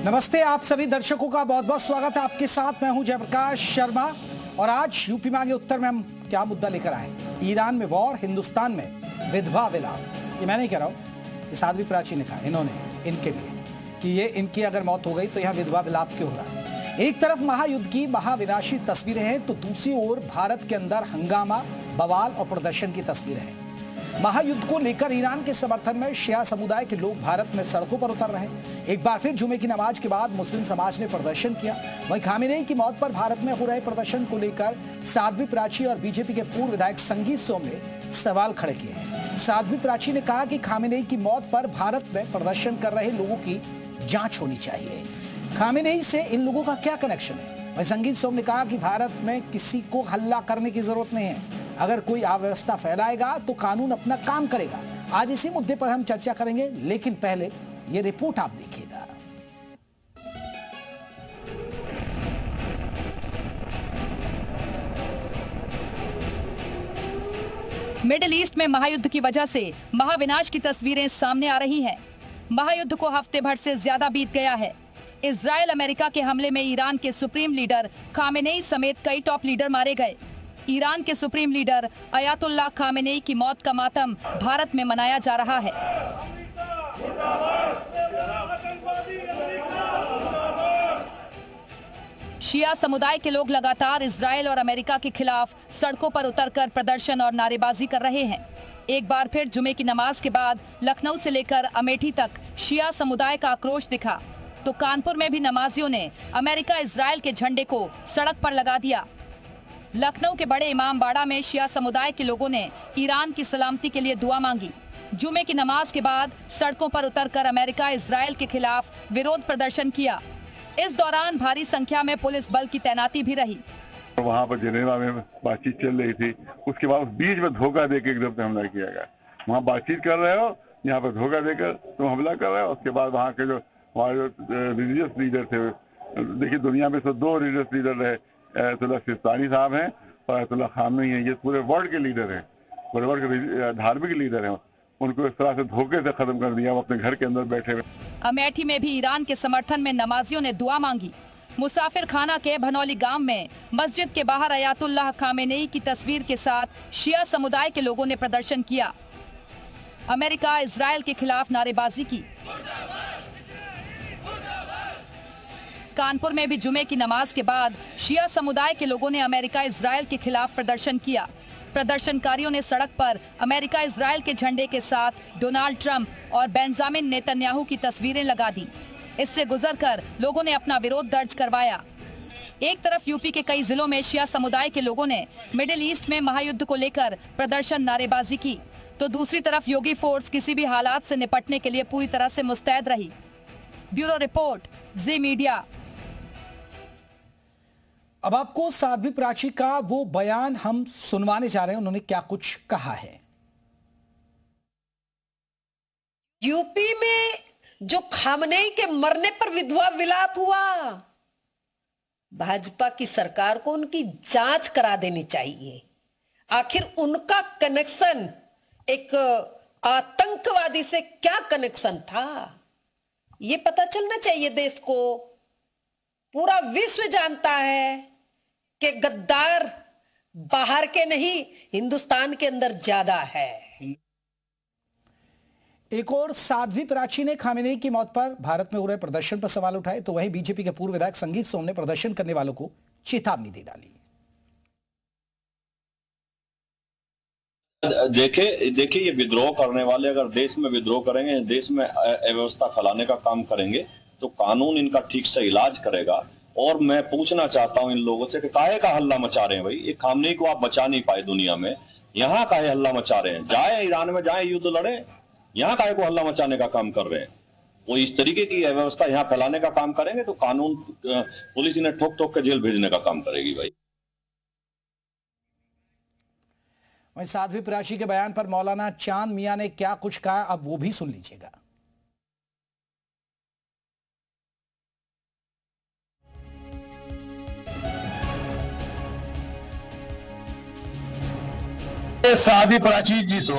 नमस्ते, आप सभी दर्शकों का बहुत बहुत स्वागत है। आपके साथ मैं हूं जयप्रकाश शर्मा और आज यूपी मांगे उत्तर में हम क्या मुद्दा लेकर आए। ईरान में वॉर, हिंदुस्तान में विधवा विलाप। ये मैं नहीं कह रहा हूं, ये साध्वी प्राची ने कहा इन्होंने इनके लिए कि ये इनकी अगर मौत हो गई तो यहाँ विधवा विलाप क्यों हो रहा है। एक तरफ महायुद्ध की महाविनाशी तस्वीरें हैं तो दूसरी ओर भारत के अंदर हंगामा, बवाल और प्रदर्शन की तस्वीरें हैं। महायुद्ध को लेकर ईरान के समर्थन में शिया समुदाय के लोग भारत में सड़कों पर उतर रहे हैं। एक बार फिर जुमे की नमाज के बाद मुस्लिम समाज ने प्रदर्शन किया। वहीं खामेनेई की मौत पर भारत में हो रहे प्रदर्शन को लेकर साध्वी प्राची और बीजेपी के पूर्व विधायक संगीत सोम ने सवाल खड़े किए हैं। साध्वी प्राची ने कहा कि खामेनेई की मौत पर भारत में प्रदर्शन कर रहे लोगों की जांच होनी चाहिए। खामेनेई से इन लोगों का क्या कनेक्शन है। वहीं संगीत सोम ने कहा कि भारत में किसी को हल्ला करने की जरूरत नहीं है। अगर कोई अव्यवस्था फैलाएगा तो कानून अपना काम करेगा। आज इसी मुद्दे पर हम चर्चा करेंगे, लेकिन पहले ये रिपोर्ट आप देखिएगा। मिडिल ईस्ट में महायुद्ध की वजह से महाविनाश की तस्वीरें सामने आ रही हैं। महायुद्ध को हफ्ते भर से ज्यादा बीत गया है। इजराइल अमेरिका के हमले में ईरान के सुप्रीम लीडर खामेनेई समेत कई टॉप लीडर मारे गए। ईरान के सुप्रीम लीडर अयातुल्लाह खामेनेई की मौत का मातम भारत में मनाया जा रहा है। शिया समुदाय के लोग लगातार इजराइल और अमेरिका के खिलाफ सड़कों पर उतरकर प्रदर्शन और नारेबाजी कर रहे हैं। एक बार फिर जुमे की नमाज के बाद लखनऊ से लेकर अमेठी तक शिया समुदाय का आक्रोश दिखा, तो कानपुर में भी नमाजियों ने अमेरिका इजराइल के झंडे को सड़क पर लगा दिया। लखनऊ के बड़े इमाम बाड़ा में शिया समुदाय के लोगों ने ईरान की सलामती के लिए दुआ मांगी। जुमे की नमाज के बाद सड़कों पर उतरकर अमेरिका इजराइल के खिलाफ विरोध प्रदर्शन किया। इस दौरान भारी संख्या में पुलिस बल की तैनाती भी रही। वहाँ पर जिनेवा में बातचीत चल रही थी, उसके बाद बीच में धोखा देकर एकदम से हमला किया गया। वहाँ बातचीत कर रहे हो, यहाँ पर धोखा देकर तुम हमला कर रहे हो। उसके बाद वहाँ के जो रिलीजियस लीडर थे, देखिए दुनिया में तो दो रिलीजियस लीडर रहे, अयतुल्लाह सिस्तानी साहब हैं और अयतुल्लाह खामेनेई हैं। ये पूरे वर्ल्ड के लीडर हैं, पूरे वर्ल्ड के धार्मिक लीडर हैं। उनको इस तरह से धोखे से खत्म कर दिया, वो अपने घर के अंदर बैठे हुए। अमेठी में भी ईरान के समर्थन में नमाजियों ने दुआ मांगी। मुसाफिर खाना के भनौली गांव में मस्जिद के बाहर अयातुल्लाह खामेनेई की तस्वीर के साथ शिया समुदाय के लोगों ने प्रदर्शन किया। अमेरिका इजराइल के खिलाफ नारेबाजी की। कानपुर में भी जुमे की नमाज के बाद शिया समुदाय के लोगों ने अमेरिका इजराइल के खिलाफ प्रदर्शन किया। प्रदर्शनकारियों ने सड़क पर अमेरिका इजराइल के झंडे के साथ डोनाल्ड ट्रंप और बेंजामिन नेतन्याहू की तस्वीरें लगा दी। इससे गुजरकर लोगों ने अपना विरोध दर्ज करवाया। एक तरफ यूपी के कई जिलों में शिया समुदाय के लोगों ने मिडिल ईस्ट में महायुद्ध को लेकर प्रदर्शन, नारेबाजी की, तो दूसरी तरफ योगी फोर्स किसी भी हालात से निपटने के लिए पूरी तरह से मुस्तैद रही। ब्यूरो रिपोर्ट, जी मीडिया। अब आपको साध्वी प्राची का वो बयान हम सुनवाने जा रहे हैं। उन्होंने क्या कुछ कहा है। यूपी में जो खामनेई के मरने पर विधवा विलाप हुआ, भाजपा की सरकार को उनकी जांच करा देनी चाहिए। आखिर उनका कनेक्शन एक आतंकवादी से क्या कनेक्शन था, ये पता चलना चाहिए देश को। पूरा विश्व जानता है कि गद्दार बाहर के नहीं, हिंदुस्तान के अंदर ज्यादा है। एक और साध्वी प्राची ने खामेनेई की मौत पर भारत में हो रहे प्रदर्शन पर सवाल उठाए, तो वहीं बीजेपी के पूर्व विधायक संगीत सोम ने प्रदर्शन करने वालों को चेतावनी दे डाली। देखिए ये विद्रोह करने वाले अगर देश में विद्रोह करेंगे, देश में अव्यवस्था फैलाने का काम करेंगे, तो कानून इनका ठीक से इलाज करेगा। और मैं पूछना चाहता हूं इन लोगों से कि काहे का हल्ला मचा रहे हैं भाई। ये खामनेई को आप बचा नहीं पाए दुनिया में, यहाँ काहे हल्ला मचा रहे हैं। जाए ईरान में, जाए युद्ध लड़े, यहाँ काहे को हल्ला मचाने का काम कर रहे हैं। वो इस तरीके की अव्यवस्था यहाँ फैलाने का काम करेंगे तो कानून, पुलिस इन्हें ठोक ठोक के जेल भेजने का काम करेगी भाई। वहीं साध्वी प्राची के बयान पर मौलाना चांद मियां ने क्या कुछ कहा, अब वो भी सुन लीजिएगा। साध्वी प्राची जी तो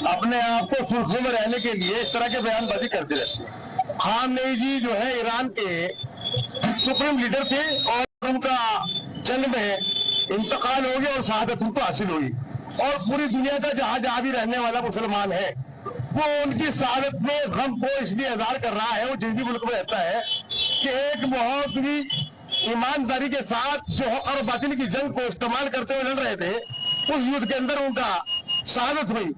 अपने आप को सुर्खियों में रहने के लिए इस तरह के बयानबाजी करती रहती है। खामनेई जी जो है ईरान के सुप्रीम लीडर थे और उनका जंग में इंतकाल हो गया और शहादत उनको हासिल हुई। और पूरी दुनिया का जहां जहां भी रहने वाला मुसलमान है वो उनकी शहादत में गम को इसलिए इजहार कर रहा है, वो जिस भी मुल्क में रहता है, कि एक बहुत ही ईमानदारी के साथ जो हक और बातिल की जंग को इस्तेमाल करते हुए लड़ रहे थे, उस युद्ध के अंदर उनका शहादत हुई।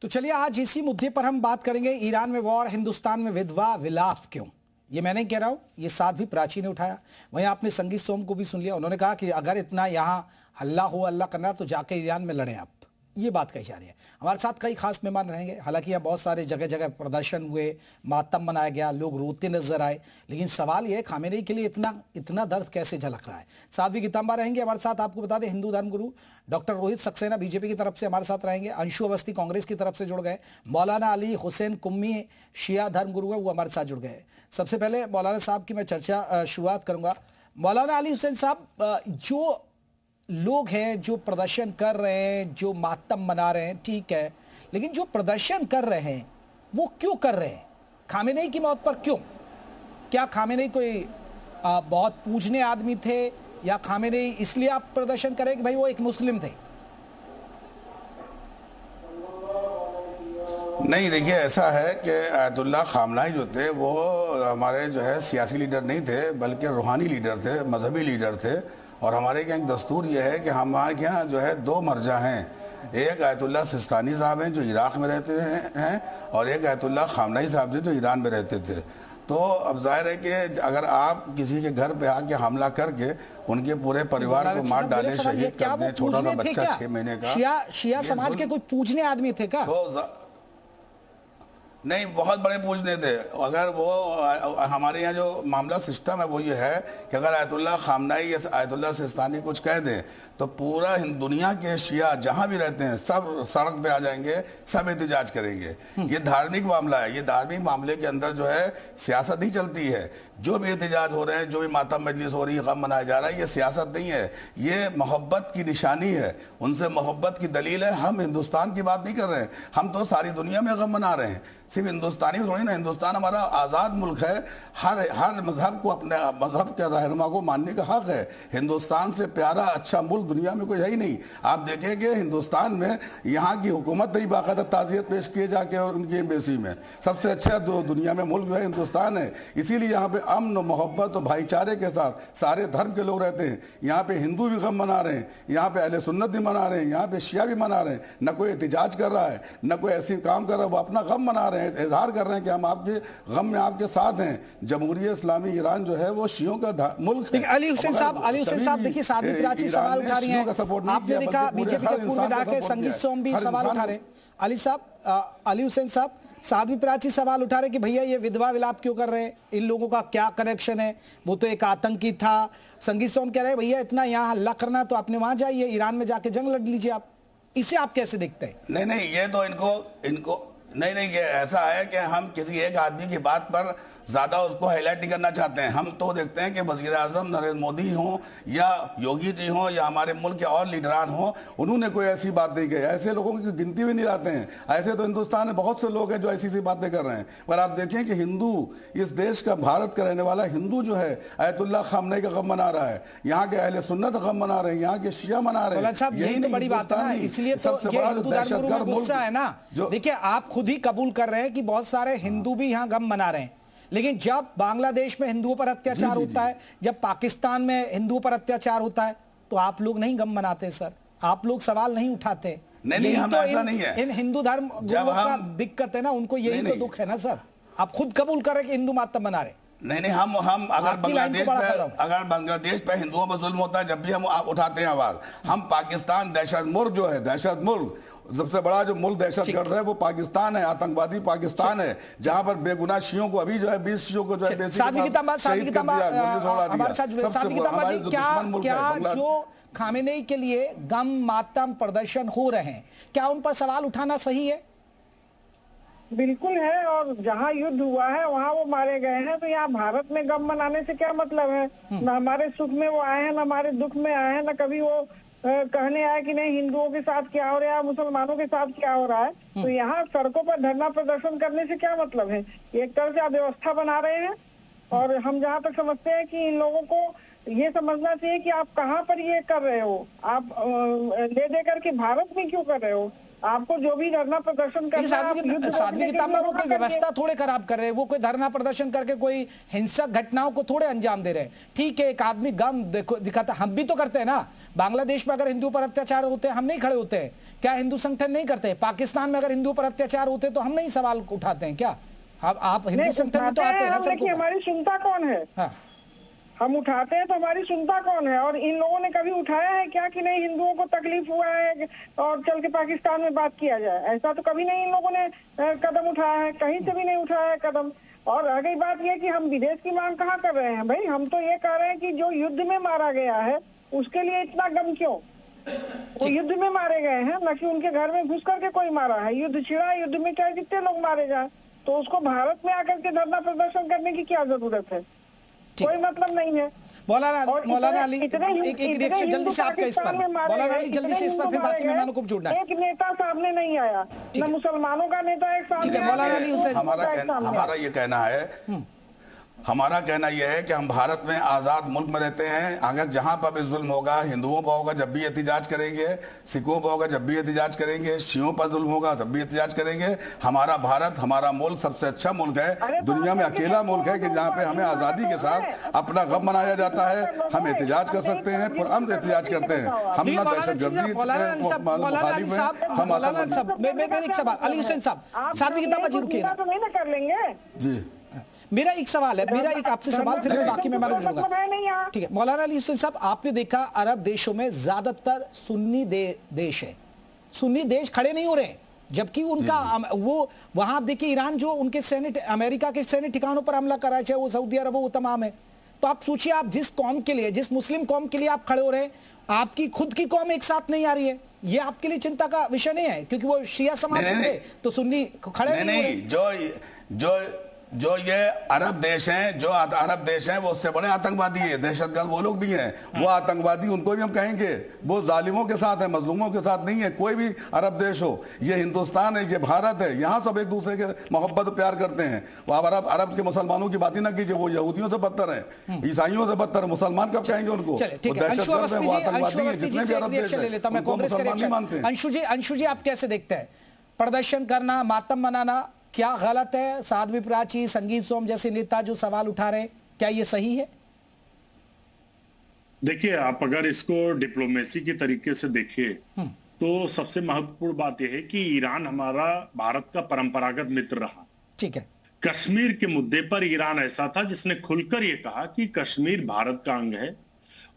तो चलिए आज इसी मुद्दे पर हम बात करेंगे। ईरान में वॉर, हिंदुस्तान में विधवा विलाप क्यों? ये मैं नहीं कह रहा हूं, ये साध्वी प्राची ने उठाया। वहीं आपने संगीत सोम को भी सुन लिया, उन्होंने कहा कि अगर इतना यहां हल्ला हो अल्लाह करना तो जाके ईरान में लड़ें आप। ये बात कही जा रही है। हमारे साथ कई खास मेहमान रहेंगे। हालांकि यहाँ बहुत सारे जगह जगह प्रदर्शन हुए, मातम मनाया गया, लोग रोते नजर आए, लेकिन सवाल ये है खामेनेई के लिए इतना दर्द कैसे झलक रहा है। साध्वी गीतांबा रहेंगे हमारे साथ। आपको बता दें हिंदू धर्मगुरु डॉक्टर रोहित सक्सेना बीजेपी की तरफ से हमारे साथ रहेंगे। अंशु अवस्थी कांग्रेस की तरफ से जुड़ गए। मौलाना अली हुसैन कुम्मी शिया धर्मगुरु है, वो हमारे साथ जुड़ गए। सबसे पहले मौलाना साहब की मैं चर्चा शुरुआत करूंगा। मौलाना अली हुसैन साहब, जो लोग हैं जो प्रदर्शन कर रहे हैं, जो मातम मना रहे हैं, ठीक है, लेकिन जो प्रदर्शन कर रहे हैं वो क्यों कर रहे हैं? खामेनेई की मौत पर क्यों? क्या खामेनेई कोई बहुत पूजने आदमी थे, या खामेनेई इसलिए आप प्रदर्शन करें कि भाई वो एक मुस्लिम थे? नहीं, देखिए ऐसा है कि आयतुल्लाह खामनेई जो थे वो हमारे जो है सियासी लीडर नहीं थे, बल्कि रूहानी लीडर थे, मजहबी लीडर थे। और हमारे यहाँ एक दस्तूर ये है कि हमारे यहाँ जो है दो मर्जा हैं। एक आयतुल्लाह सिस्तानी साहब हैं जो इराक़ में रहते हैं, और एक आयतुल्लाह खामनेई साहब थे जो ईरान में रहते थे। तो अब जाहिर है कि अगर आप किसी के घर पे आके हमला करके उनके पूरे परिवार को मार डालें, शहीद कर दें, छोटा सा बच्चा 6 महीने का, शिया समाज के कोई पूजने आदमी थे क्या? नहीं, बहुत बड़े पूजने थे। अगर वो हमारे यहाँ जो मामला सिस्टम है वो ये है कि अगर आयतुल्लाह खामनेई या आयतुल्लाह सिस्तानी कुछ कह दें तो पूरा दुनिया के शिया जहाँ भी रहते हैं सब सड़क पे आ जाएंगे, सब एहतजाज करेंगे। ये धार्मिक मामला है। ये धार्मिक मामले के अंदर जो है सियासत नहीं चलती है। जो भी एहतजाज हो रहे हैं, जो भी मातम मजलिस हो रही है, गम मनाया जा रहा है, ये सियासत नहीं है, ये मोहब्बत की निशानी है, उनसे मोहब्बत की दलील है। हम हिंदुस्तान की बात नहीं कर रहे हैं, हम तो सारी दुनिया में गम मना रहे हैं। सिर्फ हिंदुस्तानी थोड़ी ना, हिंदुस्तान हमारा आज़ाद मुल्क है। हर मजहब को अपने मजहब के रहनुमा को मानने का हक है। हिंदुस्तान से प्यारा अच्छा मुल्क दुनिया में कोई है ही नहीं। आप देखेंगे हिंदुस्तान में यहाँ की हुकूमत ने बाकायदा ताज़ियत पेश किए जाके और उनकी एम्बेसी में। सबसे अच्छा दुनिया में मुल्क जो है हिंदुस्तान है। इसीलिए यहाँ पे अमन, मोहब्बत और भाईचारे के साथ सारे धर्म के लोग रहते हैं। यहाँ पे हिंदू भी गम मना रहे हैं, यहाँ पे अहले सुन्नत भी मना रहे हैं, यहाँ पे शिया भी मना रहे हैं। न कोई एहतिजाज कर रहा है, न कोई ऐसी काम कर रहा है, वो अपना गम मना रहे हैं, इजहार कर रहे हैं कि हम आपके गम में आपके साथ हैं। जमहूरियत इस्लामी ईरान जो है वो शियों का मुल्क है। अली हुसैन साहब देखिए, साध्वी प्राची सवाल उठा रही हैं। आपने देखा बीजेपी के पूर्व विधायक है संगीत सोम भी सवाल उठा रहे हैं। अली हुसैन साहब, साध्वी प्राची सवाल उठा रहे कि भैया ये विधवा विलाप क्यों कर रहे हैं, इन लोगों का क्या कनेक्शन है, वो तो एक आतंकी था। संगीत सोम कह रहे हैं भैया इतना यहाँ हल्ला करना तो आपने वहां जाइए, ईरान में जाके जंग लड़ लीजिए आप। इसे आप कैसे देखते हैं? नहीं, ये तो इनको नहीं, ये ऐसा है कि हम किसी एक आदमी की बात पर ज़्यादा उसको हाईलाइट नहीं करना चाहते हैं। हम तो देखते हैं कि वज़ीर आज़म नरेंद्र मोदी हों या योगी जी हों या हमारे मुल्क के और लीडरान हों, उन्होंने कोई ऐसी बात नहीं कही। ऐसे लोगों की गिनती भी नहीं लाते हैं। ऐसे तो हिंदुस्तान में बहुत से लोग हैं जो ऐसी सी बातें कर रहे हैं। पर आप देखें कि हिंदू, इस देश का, भारत का रहने वाला हिंदू जो है आयतुल्लाह खामनेई का गम मना रहा है, यहाँ के अहले सुन्नत गम मना रहे हैं, यहाँ के शिया मना रहे हैं। यही तो बड़ी बात है, इसलिए सबसे बड़ा दहशतगर्द मुल्क है ना। देखिए आप खुद ही कबूल कर रहे हैं कि बहुत सारे हिंदू भी यहाँ गम मना रहे हैं, लेकिन जब बांग्लादेश में हिंदुओं पर अत्याचार होता है, जब पाकिस्तान में हिंदुओं पर अत्याचार होता है, तो आप लोग नहीं गम मनाते सर, आप लोग सवाल नहीं उठाते। नहीं, हम ऐसा नहीं है। इन हिंदू धर्म गुरुओं का दिक्कत है ना, उनको यही तो दुख है ना सर। आप खुद कबूल करें कि हिंदू मातम मना रहे। नहीं, हम अगर बांग्लादेश पे हिंदुओं पर जुल्म होता है, जब भी हम उठाते हैं आवाज। हम पाकिस्तान दहशत मुल्क जो है, दहशत मुल्क, सबसे बड़ा जो मुल्क दहशतगर्द है वो पाकिस्तान है, आतंकवादी पाकिस्तान है, जहां पर बेगुनाह शियों को अभी जो है 20 शियों को जो है जो खामेनेई के लिए गम मातम प्रदर्शन हो रहे हैं, क्या उन पर सवाल उठाना सही है? बिल्कुल है, और जहाँ युद्ध हुआ है वहाँ वो मारे गए हैं, तो यहाँ भारत में गम मनाने से क्या मतलब है? न हमारे सुख में वो आए हैं, न हमारे दुख में आए हैं, न कभी वो कहने आए कि नहीं हिंदुओं के साथ क्या हो रहा है, मुसलमानों के साथ क्या हो रहा है, तो यहाँ सड़कों पर धरना प्रदर्शन करने से क्या मतलब है? एक तरह से आप व्यवस्था बना रहे हैं। और हम जहाँ तक समझते हैं कि इन लोगों को ये समझना चाहिए कि आप कहाँ पर ये कर रहे हो, आप ले दे करके भारत में क्यों कर रहे हो? आपको जो भी धरना प्रदर्शन करना है, आप युद्ध साध्वी रोकने के किताब में लिए वो कोई वहाँ व्यवस्था थोड़े खराब कर रहे हैं, वो कोई धरना प्रदर्शन करके कोई हिंसक घटनाओं को थोड़े अंजाम दे रहे हैं। ठीक है, एक आदमी गम देखो दिखाता, हम भी तो करते हैं ना। बांग्लादेश में अगर हिंदुओं पर अत्याचार होते हैं हम नहीं खड़े होते हैं क्या? हिंदू संगठन नहीं करते? पाकिस्तान में अगर हिंदुओं पर अत्याचार होते तो हम नहीं सवाल उठाते हैं क्या? आप हिंदू संगठन में तो आते हैं ना सबको। हमारी सुनता कौन है? हाँ, हम उठाते हैं तो हमारी सुनता कौन है? और इन लोगों ने कभी उठाया है क्या कि नहीं हिंदुओं को तकलीफ हुआ है और चल के पाकिस्तान में बात किया जाए? ऐसा तो कभी नहीं इन लोगों ने कदम उठाया है, कहीं से भी नहीं उठाया है कदम। और रह गई बात यह कि हम विदेश की मांग कहाँ कर रहे हैं भाई? हम तो ये कह रहे हैं कि जो युद्ध में मारा गया है उसके लिए इतना गम क्यों? वो युद्ध में मारे गए हैं, न कि उनके घर में घुस करके कोई मारा है। युद्ध छिड़ा, युद्ध में चाहे जितने लोग मारे जाए, तो उसको भारत में आकर के धरना प्रदर्शन करने की क्या जरूरत है? कोई मतलब नहीं है। मौलाना अली एक रिएक्शन जल्दी से आपका इस पर। मौलाना अली जल्दी से इस पर, फिर बाकी मेहमानों को जोड़ना है। एक नेता सामने नहीं आया, न मुसलमानों का नेता एक सामने आया। मौलाना अली हुसैन, हमारा ये कहना है, हमारा कहना यह है कि हम भारत में आज़ाद मुल्क में रहते हैं। अगर जहां पर भी जुल्म होगा, हिंदुओं पर होगा जब भी एहतिजाज करेंगे, सिखों पर होगा जब भी एहतिजाज करेंगे, शियों पर जुल्म होगा जब भी एहतिजाज करेंगे। हमारा भारत, हमारा मुल्क सबसे अच्छा मुल्क है, दुनिया में अकेला मुल्क है कि जहाँ पे हमें आज़ादी के साथ अपना गम मनाया जाता है। हम एहतिजाज कर सकते हैं, पुरअमन एहतिजाज करते हैं। हम ना दहशतगर्दी एक सवाल अली हुसैन साहब, साध्वी किताब जी रुकिए तो नहीं ना कर लेंगे जी। मेरा एक सवाल है, मेरा एक आपसे सवाल, फिर मैं बाकी मेहमानों को जोड़ूंगा। ठीक है मौलाना अली हुसैन साहब, आपने देखा अरब देशों में ज्यादातर सुन्नी देश है, सुन्नी देश खड़े नहीं हो रहे, जबकि उनका वो वहां आप देखिए ईरान जो उनके सैन्य, अमेरिका के सैन्य ठिकानों पर हमला करा, चाहे वो सऊदी अरब हो, वो तमाम है। तो आप सोचिए, आप जिस कौम के लिए, जिस मुस्लिम कौम के लिए आप खड़े हो रहे हैं, आपकी खुद की कौम एक साथ नहीं आ रही है, ये आपके लिए चिंता का विषय नहीं है? क्योंकि वो शिया समाज से तो सुन्नी खड़े नहीं। जो ये अरब देश हैं, जो अरब देश हैं, वो उससे बड़े आतंकवादी है, दहशतगर्द वो लोग भी हैं। वो आतंकवादी, उनको भी हम कहेंगे, वो जालिमों के साथ है, मजलूमों के साथ नहीं है। कोई भी अरब देश हो, ये हिंदुस्तान है, ये भारत है, यहाँ सब एक दूसरे के मोहब्बत प्यार करते हैं। वो आप अरब के मुसलमानों की बात ही ना कीजिए, वो यहूदियों से बदतर है, ईसाइयों से बदतर है। मुसलमान कब कहेंगे उनको? वो दहशतगर्द है, वो आतंकवादी है, जितने भी अरब देश हैं उनको मुसलमान नहीं मानते। अंशु जी आप कैसे देखते हैं प्रदर्शन करना, मातम मनाना क्या गलत है? साध्वी प्राची, संगीत सोम जैसे नेता जो सवाल उठा रहे हैं, क्या ये सही है? देखिए, आप अगर इसको डिप्लोमेसी के तरीके से देखिए तो सबसे महत्वपूर्ण बात यह है कि ईरान हमारा भारत का परंपरागत मित्र रहा। ठीक है। कश्मीर के मुद्दे पर ईरान ऐसा था जिसने खुलकर यह कहा कि कश्मीर भारत का अंग है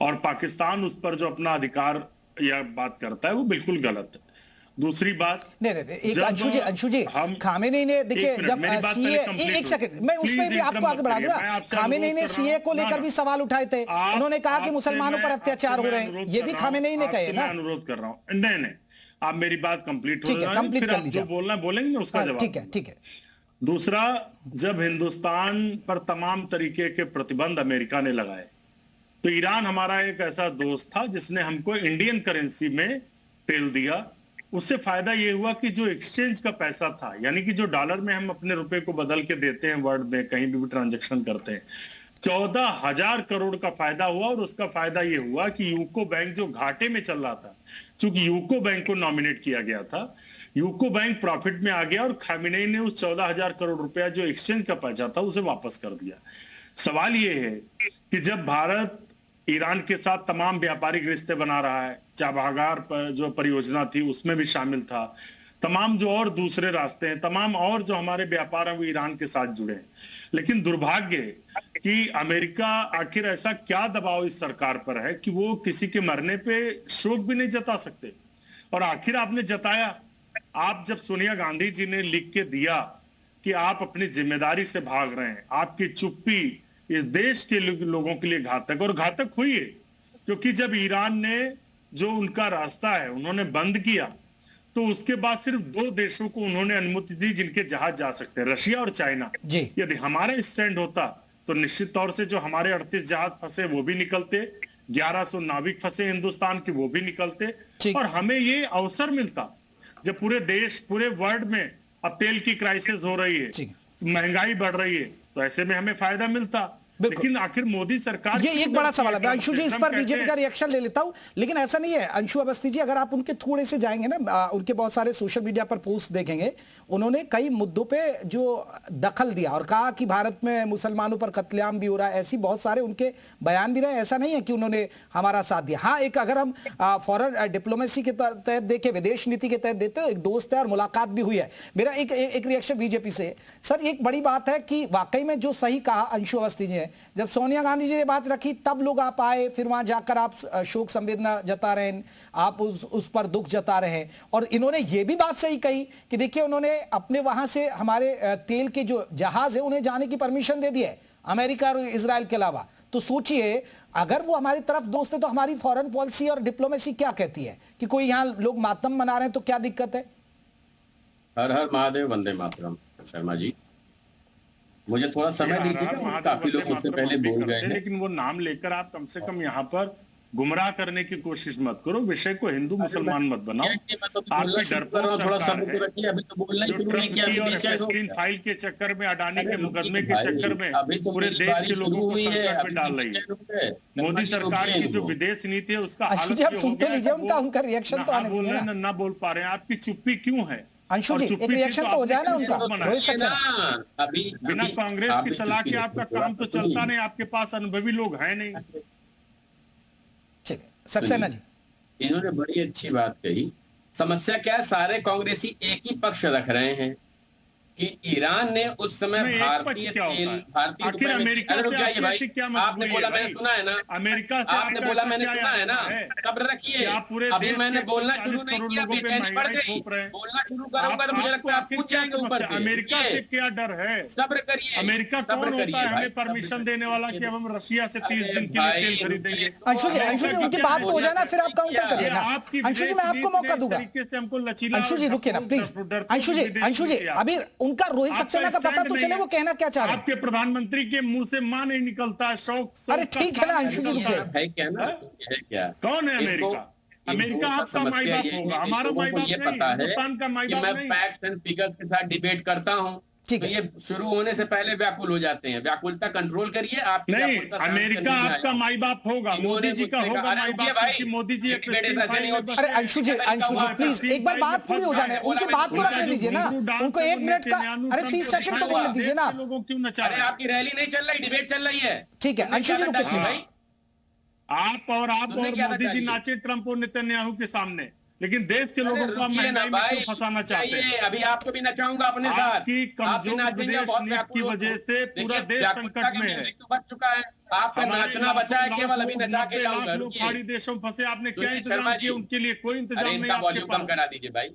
और पाकिस्तान उस पर जो अपना अधिकार या बात करता है वो बिल्कुल गलत है। दूसरी बात, नहीं एक अंशु जी खामेनेई ने देखिए, जब सीए, एक सेकंड मैं उसमें भी आपको आगे बढ़ा दूंगा, खामेनेई ने सीए को लेकर भी सवाल उठाए थे, उन्होंने कहा कि मुसलमानों पर अत्याचार हो रहे हैं, ये भी खामेनेई ने कहे ना। अनुरोध कर रहा हूँ, नहीं आप मेरी बात कंप्लीट कर लीजिए, जो बोलना बोलेंगे उसका जवाब। ठीक है। दूसरा, जब हिंदुस्तान पर तमाम तरीके के प्रतिबंध अमेरिका ने लगाए तो ईरान हमारा एक ऐसा दोस्त था जिसने हमको इंडियन करेंसी में तेल दिया। उससे फायदा ये हुआ कि जो एक्सचेंज का पैसा था, यानी कि जो डॉलर में हम अपने रुपए को बदल के देते हैं, वर्ल्ड में कहीं भी ट्रांजैक्शन करते हैं, 14,000 करोड़ का फायदा हुआ। और उसका फायदा ये हुआ कि यूको बैंक जो घाटे में चल रहा था, चूंकि यूको बैंक को नॉमिनेट किया गया था, यूको बैंक प्रॉफिट में आ गया और खामेनेई ने उस 14,000 करोड़ रुपया जो एक्सचेंज का पैसा था उसे वापस कर दिया। सवाल ये है कि जब भारत ईरान के साथ तमाम व्यापारिक रिश्ते बना रहा है, चाबहार पर जो परियोजना थी उसमें भी शामिल था, तमाम जो और दूसरे रास्ते हैं, तमाम और जो हमारे व्यापार हैं वो ईरान के साथ जुड़े हैं, लेकिन दुर्भाग्य कि अमेरिका आखिर ऐसा क्या दबाव इस सरकार पर है कि वो किसी के मरने पे शोक भी नहीं जता सकते। और आखिर आपने जताया, आप जब सोनिया गांधी जी ने लिख के दिया कि आप अपनी जिम्मेदारी से भाग रहे हैं, आपकी चुप्पी इस देश के लोगों के लिए घातक, और घातक हुई है क्योंकि जब ईरान ने जो उनका रास्ता है उन्होंने बंद किया तो उसके बाद सिर्फ 2 देशों को उन्होंने अनुमति दी जिनके जहाज जा सकते हैं, रशिया और चाइना। यदि हमारा स्टैंड होता तो निश्चित तौर से जो हमारे 38 जहाज फंसे वो भी निकलते, 1100 नाविक फंसे हिंदुस्तान के, वो भी निकलते ठीक। और हमें ये अवसर मिलता। जब पूरे देश, पूरे वर्ल्ड में अब तेल की क्राइसिस हो रही है, ठीक। महंगाई बढ़ रही है, तो ऐसे में हमें फायदा मिलता। लेकिन आखिर मोदी सरकार, ये एक बड़ा सवाल है। अंशु जी, इस पर बीजेपी का रिएक्शन ले लेता हूं, लेकिन ऐसा नहीं है अंशु अवस्थी जी, अगर आप उनके थोड़े से जाएंगे ना, उनके बहुत सारे सोशल मीडिया पर पोस्ट देखेंगे, उन्होंने कई मुद्दों पे जो दखल दिया और कहा कि भारत में मुसलमानों पर कत्लेआम भी हो रहा है, ऐसी बहुत सारे उनके बयान भी रहे। ऐसा नहीं है कि उन्होंने हमारा साथ दिया। हाँ, एक अगर हम फॉरेन डिप्लोमेसी के तहत देखें, विदेश नीति के तहत देते, एक दोस्त है और मुलाकात भी हुई है। मेरा एक रिएक्शन बीजेपी से, सर एक बड़ी बात है कि वाकई में जो सही कहा अंशु अवस्थी जी, जब सोनिया गांधी जी ने बात रखी तब लोग आप आए, फिर वहां जाकर आप शोक संवेदना जता रहे हैं, आप उस पर दुख जता रहे हैं। और इन्होंने ये भी बात सही कही कि देखिए उन्होंने अपने वहां से हमारे तेल के जो जहाज है उन्हें जाने की परमिशन दे दी है, अमेरिका और इजराइल के अलावा। तो सोचिए अगर वो हमारी तरफ दोस्त है तो हमारी फॉरेन पॉलिसी और डिप्लोमेसी क्या कहती है कि कोई यहाँ लोग मातम मना रहे हैं तो क्या दिक्कत है? हर हर महादेव, वंदे मातरम। शर्मा जी, मुझे थोड़ा समय दीजिएगा, काफी लोग मुझसे पहले बोल गए हैं। लेकिन वो नाम लेकर आप कम से कम यहाँ पर गुमराह करने की कोशिश मत करो, विषय को हिंदू मुसलमान मत बनाओ। आपकी डरपोक थोड़ा सब्र रखिए, अभी तो बोलना ही शुरू नहीं किया। स्क्रीन फाइल के चक्कर में, अडानी के मुकदमे के चक्कर में पूरे देश के लोगों को संकट में डाल रही है। मोदी सरकार की जो विदेश नीति है उसका सुनते लीजिए उनका रिएक्शन तो आने दीजिए ना। ना बोल पा रहे हैं, आपकी चुप्पी क्यों है? अंशु जी, एक रिएक्शन तो हो जाए ना उनका। अभी बिना कांग्रेस की सलाह के आपका काम तो चलता नहीं, आपके पास अनुभवी लोग हैं नहीं। चलिए सक्सेना जी, इन्होंने बड़ी अच्छी बात कही। समस्या क्या है, सारे कांग्रेसी एक ही पक्ष रख रहे हैं कि ईरान ने उस समय भारतीय तेल, आखिर अमेरिका से भाई, क्या आपने बोला मैंने सुना है ना, अमेरिका से आपने बोला मैंने सुना है ना, सब्र रखिए। अभी मैंने बोलना शुरू नहीं किया, बेचैनी बढ़ गई, बोलना शुरू करूंगा तो मुझे लगता है आप पूछ जाएंगे ऊपर से। अमेरिका से क्या डर है? सब्र करिए। अमेरिका कौन होता है हमें परमिशन देने वाला कि हम रशिया से 30 दिन के लिए तेल खरीदेंगे? अंशु जी उनकी बात तो हो जाए ना, फिर आप काउंटर करिए ना। अंशु जी मैं आपको मौका दूंगा। हमको लचीला, अंशु जी रुकिए ना प्लीज। अंशु जी अभी उनका रोहित सक्सेना का पता तो चले वो कहना क्या चाह रहे हैं। आपके प्रधानमंत्री के मुंह से मां नहीं निकलता, शौक। अरे ठीक है ना अंशु जी, है क्या ना, है क्या? कौन है अमेरिका? अमेरिका आपका माई बाप होगा, हमारा माई बाप नहीं, हिंदुस्तान का माई बाप नहीं। मैं फैक्ट्स एंड फिगर्स के साथ डिबेट करता हूँ, तो ये शुरू होने से पहले व्याकुल हो जाते हैं। व्याकुलता कंट्रोल करिए आप। नहीं, अमेरिका आपका माई बाप होगा, मोदी जी का होगा माई बाप, क्योंकि मोदी जी एक। अरे अंशु जी प्लीज एक बार बात पूरी हो जाने, उनकी बात तो रखने दीजिए ना, उनको 1 मिनट का, अरे 30 सेकंड तो बोलने दीजिए ना। लोगों क्यों नचा रहे? आपकी रैली नहीं चल रही, डिबेट चल रही है। ठीक है अंशु जी रुकिए प्लीज। आप और मोदी जी नाचे ट्रंप और नेतन्याहू के सामने, लेकिन देश के लोगों को महंगाई में क्यों फंसाना चाहते हैं? अभी आपको भी नचाऊंगा अपने साथ। आपकी कमजोर विदेश नीति की वजह से पूरा देश संकट में है। बच चुका है, आपका नाचना बचा है केवल, अभी नचा के जाऊंगा। लोग पहाड़ी देशों में फंसे, आपने क्या इंतजाम किया उनके लिए? कोई इंतजाम नहीं आपके पास, कम करा दीजिए भाई,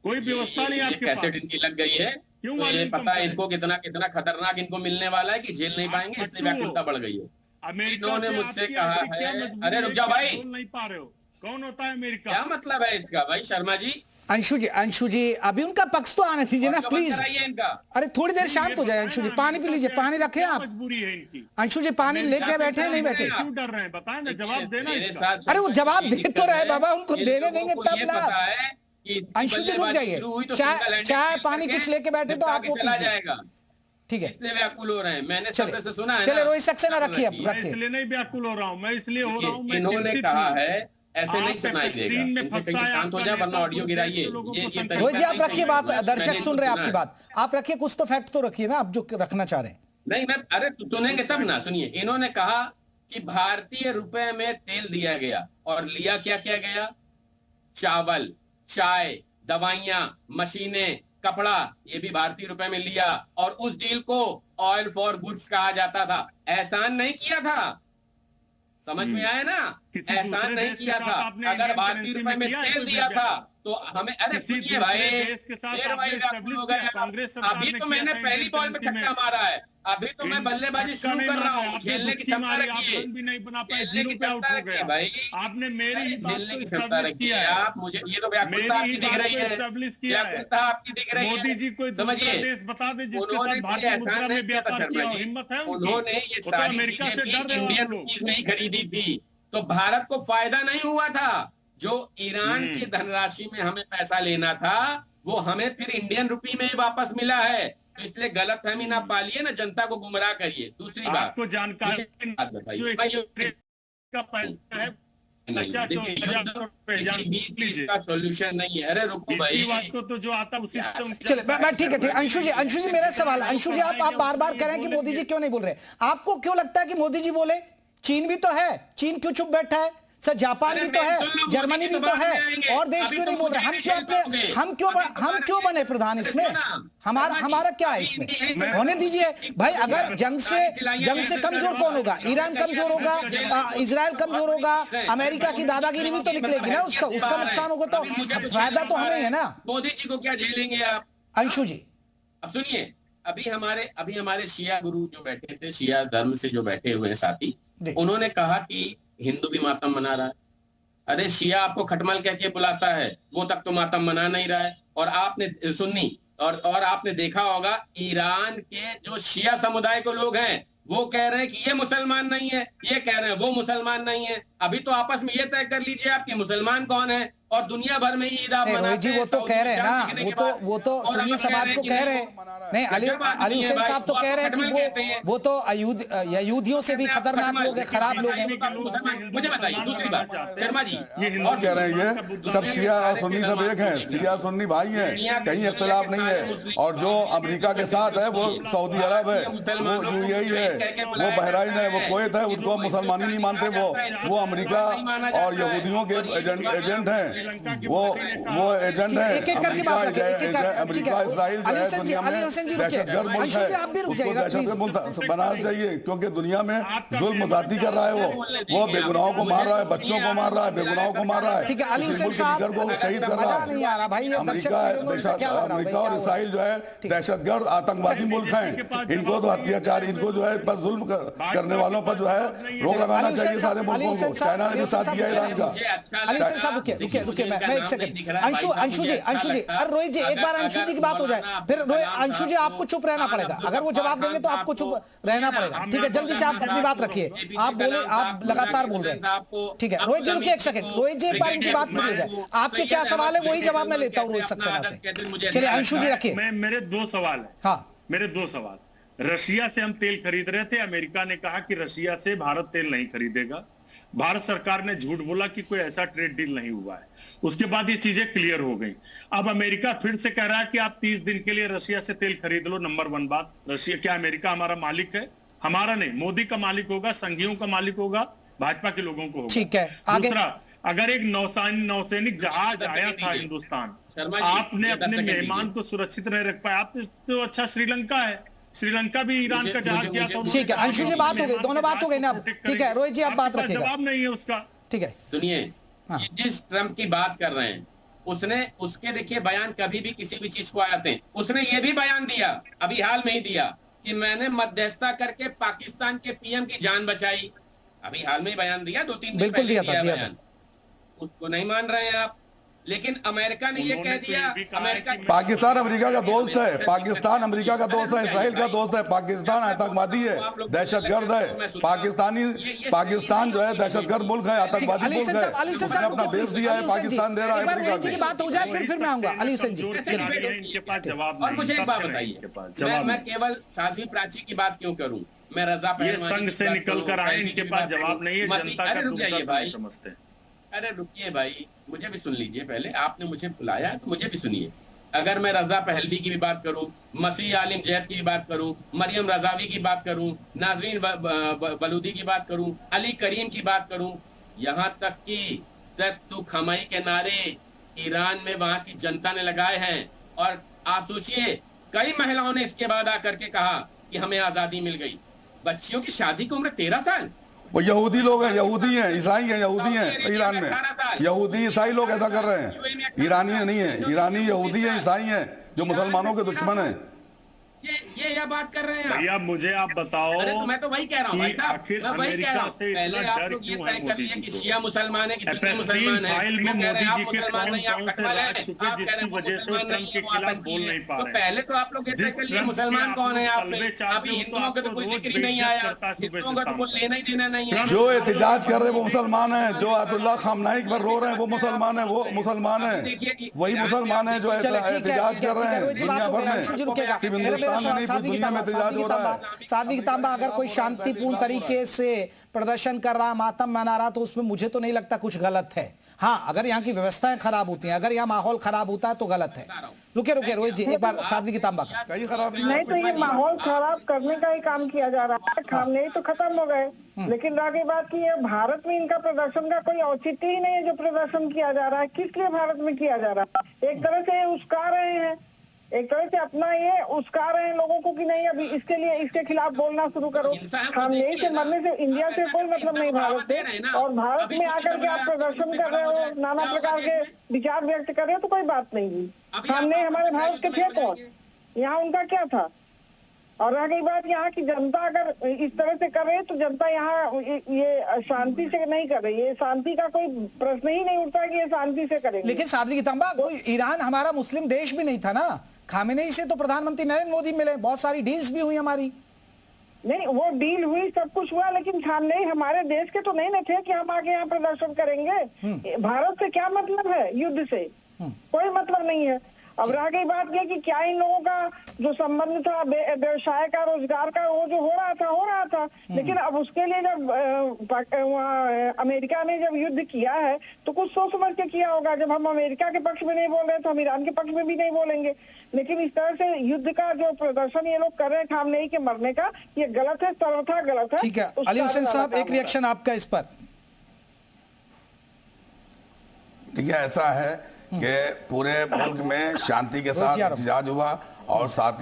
कोई व्यवस्था नहीं आपके पास। कैसेट इनकी लग गई है, क्यों? ये पता है इनको कितना कितना खतरनाक इनको मिलने वाला है कि झेल नहीं पाएंगे, इसलिए व्याकुलता बढ़ गई है। इन्होंने मुझसे कहा है, अरे रुक जाओ भाई, नहीं पा रहे हो, कौन होता है अमेरिका? क्या मतलब है इसका भाई? शर्मा जी, अंशु जी अभी उनका पक्ष तो आने दीजिए ना प्लीज। अरे थोड़ी देर शांत हो जाए अंशु जी, पानी पी लीजिए, पानी रखे आप। मजबूरी है इनकी। अंशु जी पानी लेके बैठे हैं नहीं बैठे? क्यों डर रहे हैं बताएं ना, जवाब देना। अरे वो जवाब दे तो रहे बाबा, उनको देने देंगे तब ना। अंशु जी रुक जाइए, चाय पानी कुछ लेके बैठे तो आपको चला जाएगा। ठीक है, इसलिए व्याकुल हो रहे हैं, मैंने सब्र से सुना है। चले रोहित सक्सेना रखिए, इसलिए नहीं व्याकुल हो रहा हूँ मैं, इसलिए हो रहा हूँ। इन्होंने कहा है ऐसे नहीं सुनाई देगा, इनसे कहीं शांत हो जाए वरना ऑडियो गिराइए। रोहित जी आप रखिए बात, दर्शक सुन रहे हैं आपकी बात, आप रखिए, कुछ तो फैक्ट तो रखिए ना आप जो रखना चाह रहे हैं। नहीं मैं, अरे सुनेंगे तब ना। सुनिए, इन्होंने कहा कि भारतीय रुपए में तेल दिया गया और लिया क्या क्या गया? चावल, चाय, दवाइयां, मशीनें, कपड़ा, ये भी भारतीय रुपए में लिया। और उस डील को ऑयल फॉर गुड्स कहा जाता था। एहसान नहीं किया था, समझ में आया ना? एहसान नहीं किया था। अगर भारतीय रुपए में तेल दिया था तो हमें, अरे सुनिए भाई, अभी तो मैंने पहली बॉल पे छक्का मारा है, अभी तो मैं बल्लेबाजी शुरू कर रहा हूँ। खेलने की क्षमता रखिए, भी नहीं बना पाए, 0 पे आउट हो गया भाई। आपने मेरी खेलने की क्षमता रखिए आप। मुझे ये तो व्याकुलता आपकी दिख रही है, व्याकुलता आपकी दिख रही है। मोदी जी को समझिए, देश बता दे जिसके साथ भारतीय मुद्रा में व्यापार किया, हिम्मत है उन्होंने ये सारी अमेरिका से डर इंडियन रुपीज नहीं खरीदी थी, तो भारत को फायदा नहीं हुआ था। जो ईरान की धनराशि में हमें पैसा लेना था वो हमें फिर इंडियन रुपी में ही वापस मिला है। तो इसलिए गलतफहमी ना पालिए, ना जनता को गुमराह करिए। दूसरी बात, आपको जानकारी का पैसा है इसका सोल्यूशन नहीं है। अरे रुको भाई, तो जो आता उसी चले मैं ठीक है। अंशु जी मेरा सवाल, अंशु जी आप बार बार कह रहे हैं कि मोदी जी क्यों नहीं बोल रहे। आपको क्यों लगता है कि मोदी जी बोले? चीन भी तो है, चीन क्यों चुप बैठा है? सर जापान भी तो है, जर्मनी भी तो है, और देश क्यों नहीं बोल रहे? हम क्यों बने प्रधान इसमें? हमारा क्या है इसमें? होने दीजिए भाई। अगर जंग से कमजोर कौन होगा? ईरान कमजोर होगा, इजराइल कमजोर होगा, अमेरिका की दादागिरी भी तो निकलेगी ना, उसका नुकसान होगा तो फायदा तो हमें है ना। मोदी जी को क्या झेलेंगे आप? अंशु जी अब सुनिए, अभी हमारे शिया गुरु जो बैठे थे, शिया धर्म से जो बैठे हुए हैं साथी, उन्होंने कहा कि हिंदू भी मातम मना रहा है। अरे शिया आपको खटमल कह के बुलाता है, वो तक तो मातम मना नहीं रहा है। और आपने सुन्नी और आपने देखा होगा ईरान के जो शिया समुदाय के लोग हैं वो कह रहे हैं कि ये मुसलमान नहीं है, ये कह रहे हैं वो मुसलमान नहीं है। अभी तो आपस में ये तय कर लीजिए आप कि मुसलमान कौन है, और दुनिया भर में ईद आप मनाते हैं। वो तो कह रहे हैं ना, वो तो सुन्नी समाज को कह रहे हैं। नहीं, अली हुसैन साहब तो कह रहे हैं कि वो तो यहूदियों से भी खतरनाक लोग हैं, खराब लोग हैं। मुझे बताइए दूसरी बात, शर्मा जी और कह रहे हैं ये सब शिया और सुन्नी सब एक हैं, शिया सुन्नी भाई हैं, कहीं इख्तिलाफ नहीं है। और जो अमेरिका के साथ है वो सऊदी अरब है, वो यूएई है, वो बहराइन है, वो कुवैत है, उनको मुसलमानी नहीं मानते। वो अमेरिका और यहूदियों के एजेंट हैं, वो एजेंट है। अमेरिका इस्राइल जो है दुनिया में दहशतगर्द मुल्क है, उसको दहशतगर्द मुल्क बनाना चाहिए, क्योंकि दुनिया में जुल्म ज्यादती कर रहा है। वो बेगुनाहों को मार रहा है, बच्चों को मार रहा है, बेगुनाहों को मार रहा है, घर को शहीद कर रहा है। अमेरिका और इस्राइल जो है दहशतगर्द आतंकवादी मुल्क हैं। इनको तो अत्याचार, इनको जो है पर जुल्म करने वालों पर जो है रोक लगाना चाहिए सारे मुल्कों को। चाइना ने जो साथ दिया ईरान का। मैं एक सेकंड, अंशु जी, अरे रोहित जी एक बार अंशु जी की बात हो जाए, फिर अंशु जी आपको चुप रहना पड़ेगा। अगर वो जवाब देंगे तो आपको चुप रहना पड़ेगा, ठीक है? जल्दी से आप अपनी बात रखिए। आप बोले, आप लगातार बोल रहे हैं, ठीक है? रोहित जी रुकिए एक सेकंड, रोहित जी एक बार इनकी बात पूरी हो जाए। आपके क्या सवाल है वही जवाब मैं लेता हूँ रोहित सक्सेना से। चलिए अंशु जी रखिए। मेरे दो सवाल है। हाँ, मेरे दो सवाल। रशिया से हम तेल खरीद रहे थे, अमेरिका ने कहा कि रशिया से भारत तेल नहीं खरीदेगा। भारत सरकार ने झूठ बोला कि कोई ऐसा ट्रेड डील नहीं हुआ है। उसके बाद ये चीजें क्लियर हो गई। अब अमेरिका फिर से कह रहा है कि आप 30 दिन के लिए रशिया से तेल खरीद लो। नंबर 1 बात, रशिया क्या अमेरिका हमारा मालिक है? हमारा नहीं, मोदी का मालिक होगा, संघियों का मालिक होगा, भाजपा के लोगों को होगा। ठीक है, आगे। दूसरा, अगर एक नौसैनिक जहाज आया था हिंदुस्तान, आपने अपने मेहमान को सुरक्षित नहीं रख पाया। आप तो अच्छा श्रीलंका है, श्रीलंका भी ईरान का जहाज गया था। ठीक है अंशु जी, बात हो गई, दोनों बात हो गई ना अब। ठीक है रोहित जी, आप बात रखिएगा। जवाब नहीं है उसका। ठीक है, सुनिए, जिस ट्रम्प की बात कर रहे हैं उसके देखिए बयान कभी भी किसी भी चीज को आते हैं। उसने ये भी बयान दिया, अभी हाल में ही दिया, कि मैंने मध्यस्थता करके पाकिस्तान के पीएम की जान बचाई। अभी हाल में ही बयान दिया, 2-3 दिन पहले दिया बयान। उसको नहीं मान रहे हैं आप, लेकिन अमेरिका ने ये कह दिया। पाकिस्तान अमेरिका का दोस्त है, पाकिस्तान अमेरिका का दोस्त है, इसराइल का दोस्त है। पाकिस्तान आतंकवादी है, दहशतगर्द है। पाकिस्तान जो है दहशतगर्द मुल्क है, आतंकवादी मुल्क है। उसने अपना बेस दिया है, पाकिस्तान दे रहा है अमेरिका को। बात हो जाए फिर मैं आऊंगा। अली हुसैन जी, और मुझे एक बात बताइए, मैं केवल साध्वी प्राची की बात क्यों करूं? मैं रजा पहलवान संघ से निकल कर आए, इनके पास जवाब नहीं है, जनता का दुख समझते हैं। अरे रुकिए भाई, मुझे भी सुन लीजिए पहले। आपने मुझे बुलाया तो मुझे भी सुनिए। अगर मैं रजा पहलवी की भी बात करूं, मसीह आलिम जैद की भी बात करूं, मरियम रजावी की बात करूं, नाजरीन बलूदी की बात करूं, अली करीम की बात करूं, यहाँ तक कि तू खमाई के नारे ईरान में वहां की जनता ने लगाए हैं। और आप सोचिए, कई महिलाओं ने इसके बाद आकर के कहा कि हमें आजादी मिल गई। बच्चियों की शादी की उम्र 13 साल। वो यहूदी लोग हैं, यहूदी हैं, ईसाई हैं, यहूदी हैं ईरान में। यहूदी ईसाई लोग ऐसा कर रहे हैं, ईरानी नहीं है। ईरानी यहूदी हैं, ईसाई हैं, जो मुसलमानों के दुश्मन हैं। ये बात कर रहे हैं आप। भैया मुझे आप बताओ। अरे तो मैं तो वही कह रहा हूँ भाई साहब, आखिर मैं वही कह रहा हूँ। पहले आप लोग ये तय कर लिए कि शिया मुसलमान है कि सुन्नी मुसलमान है। फाइल में वो कह रहे मोदी हैं आप जी के मुसलमान कौन नहीं, आप कौन से कटमल है। राज छुपे आप कह रहे हैं जिसकी वो वजह से मुसलमान ट्रम्प नहीं के है, वो खिलाफ आतंकी बोल है। नहीं पा तो रहे। पहले तो आप लोग ये तय कर लिए मुसलमान कौन है आप में। अभी हिंदुओं के तो कोई जिक्र ही नहीं आया, हिंदुओं का तो कोई लेना ही देना नहीं है। जो एहतजाज कर रहे हैं वो मुसलमान है, जो आयतुल्लाह खामनाई पर रो रहे हैं वो मुसलमान है, वो मुसलमान है, वही मुसलमान है जो एहतजाज कर रहे हैं दुनिया भर में। सिर्फ हिंदुस्तान में नहीं, पूरी दुनिया में एहतजाज हो रहा है। साध्वी कितांबा, अगर कोई शांतिपूर्ण तरीके से प्रदर्शन कर रहा, मातम मना रहा, तो उसमें मुझे तो नहीं लगता कुछ गलत है। हाँ, अगर यहाँ की व्यवस्थाएं खराब होती हैं, अगर यहाँ माहौल खराब होता है तो गलत है। रुके रोहित जी, एक बार साध्वी कितांबा का। कहीं खराब नहीं तो ये माहौल खराब करने का ही काम किया जा रहा है। खामनेई तो खत्म हो गए, लेकिन रह गई बात की ये भारत में इनका प्रदर्शन का कोई औचित्य ही नहीं है। जो प्रदर्शन किया जा रहा है किस लिए भारत में किया जा रहा है? एक तरह से उसका रहे हैं, एक तरह से अपना ये उसका रहे हैं लोगों को कि नहीं अभी इसके लिए इसके खिलाफ बोलना शुरू करो। खामनेई से मरने से इंडिया से कोई मतलब नहीं भारत से। और भारत में आकर के आप प्रदर्शन कर रहे हो, नाना प्रकार के विचार व्यक्त कर रहे हो, तो कोई बात नहीं हुई। खामनेई हमारे भारत के थे कौन? यहाँ उनका क्या था? और रह गई बात यहाँ की जनता अगर इस तरह से कर रही है तो जनता यहाँ ये शांति से नहीं कर रही है। शांति का कोई प्रश्न ही नहीं उठता कि ये शांति से करेंगे। लेकिन साध्वी कितांबा, कोई ईरान हमारा मुस्लिम देश भी नहीं था ना। खामेनेई से तो प्रधानमंत्री नरेंद्र मोदी मिले, बहुत सारी डील्स भी हुई हमारी। नहीं, वो डील हुई, सब कुछ हुआ, लेकिन खामनेई हमारे देश के तो नहीं न थे कि हम आगे यहाँ प्रदर्शन करेंगे। भारत से क्या मतलब है युद्ध से? कोई मतलब नहीं है। अब रह गई बात ये कि क्या इन लोगों का जो संबंध था व्यवसाय का, रोजगार का, वो जो हो रहा था। लेकिन अब उसके लिए जब वहाँ अमेरिका ने जब युद्ध किया है तो कुछ सोच समझ के किया होगा। जब हम अमेरिका के पक्ष में नहीं बोल रहे तो हम ईरान के पक्ष में भी नहीं बोलेंगे। लेकिन इस तरह से युद्ध का जो प्रदर्शन ये लोग कर रहे हैं खामनेई के मरने का, ये गलत है, सर्वथा गलत है। ठीक है, अली हुसैन साहब, एक रिएक्शन आपका इस पर। देखिए, ऐसा है कि पूरे मुल्क में शांति के साथ एहतजाज हुआ और साथ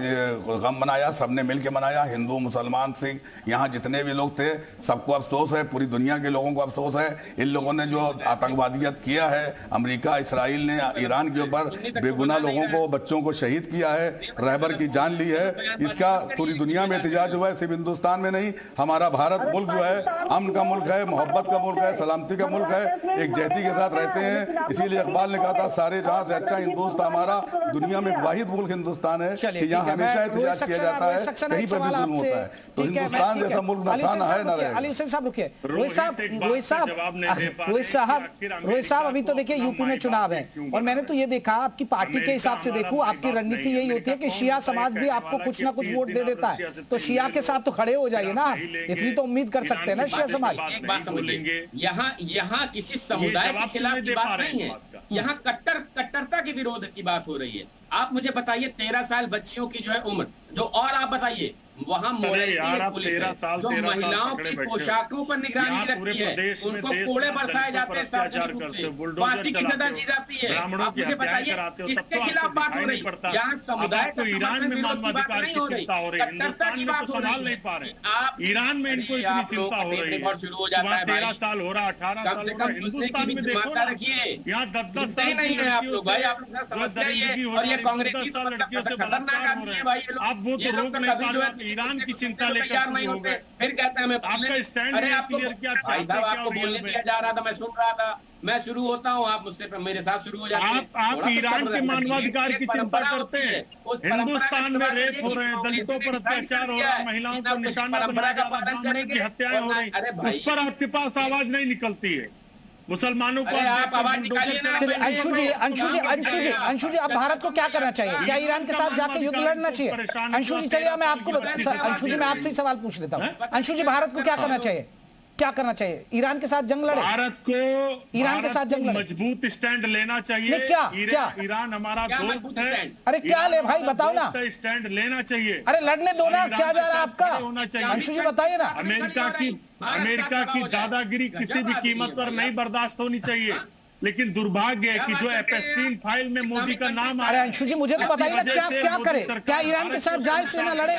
गम मनाया, सबने मिलकर मनाया। हिंदू, मुसलमान, सिख, यहाँ जितने भी लोग थे सबको अफसोस है, पूरी दुनिया के लोगों को अफसोस है। इन लोगों ने जो आतंकवादियत किया है, अमेरिका, इसराइल ने ईरान के ऊपर बेगुनाह लोगों को, बच्चों को शहीद किया है, रहबर की जान ली है, इसका पूरी दुनिया में एहतजाज हुआ है। सिर्फ हिंदुस्तान में नहीं, हमारा भारत मुल्क जो है अमन का मुल्क है, मोहब्बत का मुल्क है, सलामती का मुल्क है, एक जहती के साथ रहते हैं। इसीलिए इकबाल ने कहा था सारे जहां से अच्छा हिंदुस्तान हमारा, दुनिया में वाहिद मुल्क हिंदुस्तान है कि यहाँ हमेशा एहतजाज किया जाता है, कहीं पर भी जुल्म होता है। तो हिंदुस्तान जैसा मुल्क न था, न है, न रहेगा। अली हुसैन साहब रुकिए, रोहित साहब अभी तो देखिए यूपी में चुनाव है और मैंने तो ये देखा, आपकी पार्टी के हिसाब से देखूं, आपकी रणनीति यही होती है कि शिया समाज भी आपको कुछ ना कुछ वोट दे देता है, तो शिया के साथ तो खड़े हो जाइए ना, इतनी तो उम्मीद कर सकते हैं ना शिया समाज। एक बात समझिए, यहाँ किसी समुदाय के खिलाफ की बात नहीं है, यहाँ कट्टरता के विरोध की बात हो रही है। आप मुझे बताइए 13 साल बच्चियों की जो है उम्र, जो और आप बताइए वहाँ मोरालिटी पुलिस है जो महिलाओं की पोशाकों पर निगरानी रखती है, उनको कोड़े बरसाए जाते हैं, फांसी की सजा दी जाती है। आप मुझे बताइए इसके खिलाफ बात हो रही, यहाँ समुदाय का ईरान में मानवाधिकार की चिंता हो रही है, हिंदुस्तान में तो संभाल नहीं पा रहे। ईरान में इनको इतनी चिंता हो रही है, शुरू हो जाता है 13 साल हो रहा, 18 साल हो रहा। हिंदुस्तान में देखो यहाँ 10-10 साल नहीं है आप लोग भाई, आप लोग समस्या ये, और ये कांग्रेस लड़कियों से बलात्कार हो रहे हैं। आप वो तो रोक नहीं पा रहे, ईरान की चिंता लेकर नहीं होते, फिर कहते हैं आपका स्टैंड क्लियर किया, आपको बोलने दिया जा रहा था, मैं सुन रहा था, मैं शुरू होता हूँ, आप मुझसे मेरे साथ शुरू हो जाते हैं। आप ईरान के मानवाधिकार की चिंता करते हैं, हिंदुस्तान में रेप हो रहे हैं, दलितों पर अत्याचार हो रहा है, महिलाओं को निशाना बनाया जा रहा है, ब्राह्मणों की हत्याएं हो रही, उस पर आपके पास आवाज नहीं निकलती है। मुसलमानों को आप आवाज निकालिए ना। अंशु जी, अब भारत को क्या करना चाहिए? क्या ईरान के साथ जाकर युद्ध लड़ना चाहिए? अंशु जी चलिए, मैं आपको अंशु जी मैं आपसे ही सवाल पूछ लेता हूँ। अंशु जी, भारत को क्या करना चाहिए? क्या करना चाहिए? ईरान के साथ जंग लड़े? भारत को ईरान के साथ जंग लड़े? मजबूत स्टैंड लेना चाहिए। क्या ईरान हमारा दोस्त है। अरे क्या ले भाई, बताओ ना। स्टैंड लेना चाहिए। अरे लड़ने दो ना, क्या जा रहा है आपका? होना चाहिए। अंशु जी बताइए ना। अमेरिका की दादागिरी किसी भी कीमत पर नहीं बर्दाश्त होनी चाहिए। लेकिन दुर्भाग्य है कि जो एपेस्टीन फाइल में मोदी का नाम अरे अंशु जी, मुझे तो बताइए ना, क्या करे? क्या ईरान के साथ जाए सेना लड़े?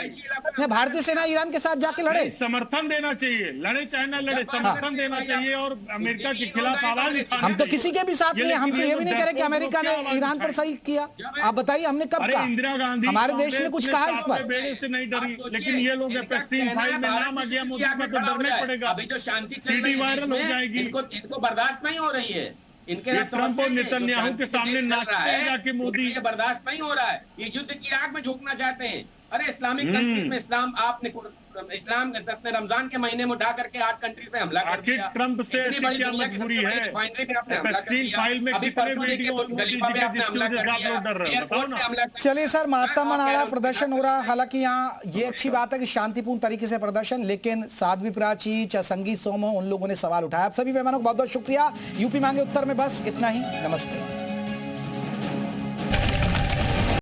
भारतीय सेना ईरान के साथ जाके लड़े? समर्थन देना चाहिए, लड़े चाहे ना लड़े, समर्थन देना चाहिए और अमेरिका के खिलाफ आवाज उठानी। हम तो किसी के भी साथ नहीं है, हम तो ये भी नहीं कह रहे कि अमेरिका ने ईरान पर सही किया। आप बताइए, हमने कब कहा? इंदिरा गांधी हमारे देश ने कुछ कहा इस पर? बेड़े से नहीं डरी, लेकिन ये लोग एपेस्टीन फाइल में नाम आ गया मोदी का, तो डरना पड़ेगा। अभी जो शांति सीडी वायरल हो जाएगी, इनको बर्दाश्त नहीं हो रही है। इनके ट्रंप और नेतन्याहू के सामने नाचते हैं जाके मोदी। ये बर्दाश्त नहीं हो रहा है, ये युद्ध की आग में झोंकना चाहते हैं। अरे इस्लामिक कंट्रीज में इस्लाम इस्लाम अपने रमजान के महीने में उठा करके 8 कंट्रीज पे हमला कर दिया। ट्रंप से क्या मजबूरी है? एपेस्टीन फाइल में कितने वीडियो मोदी जी के जिसकी वजह से आप लोग डर रहे हो, बताओ ना। चलिए सर, माता मनाड़ा प्रदर्शन हो रहा है। हालांकि यहाँ ये अच्छी बात है कि शांतिपूर्ण तरीके से प्रदर्शन, लेकिन साध्वी प्राची, संगीत सोमो, उन लोगों ने सवाल उठाया। आप सभी मेहमानों को बहुत बहुत शुक्रिया। यूपी मांगे उत्तर में बस इतना ही। नमस्ते।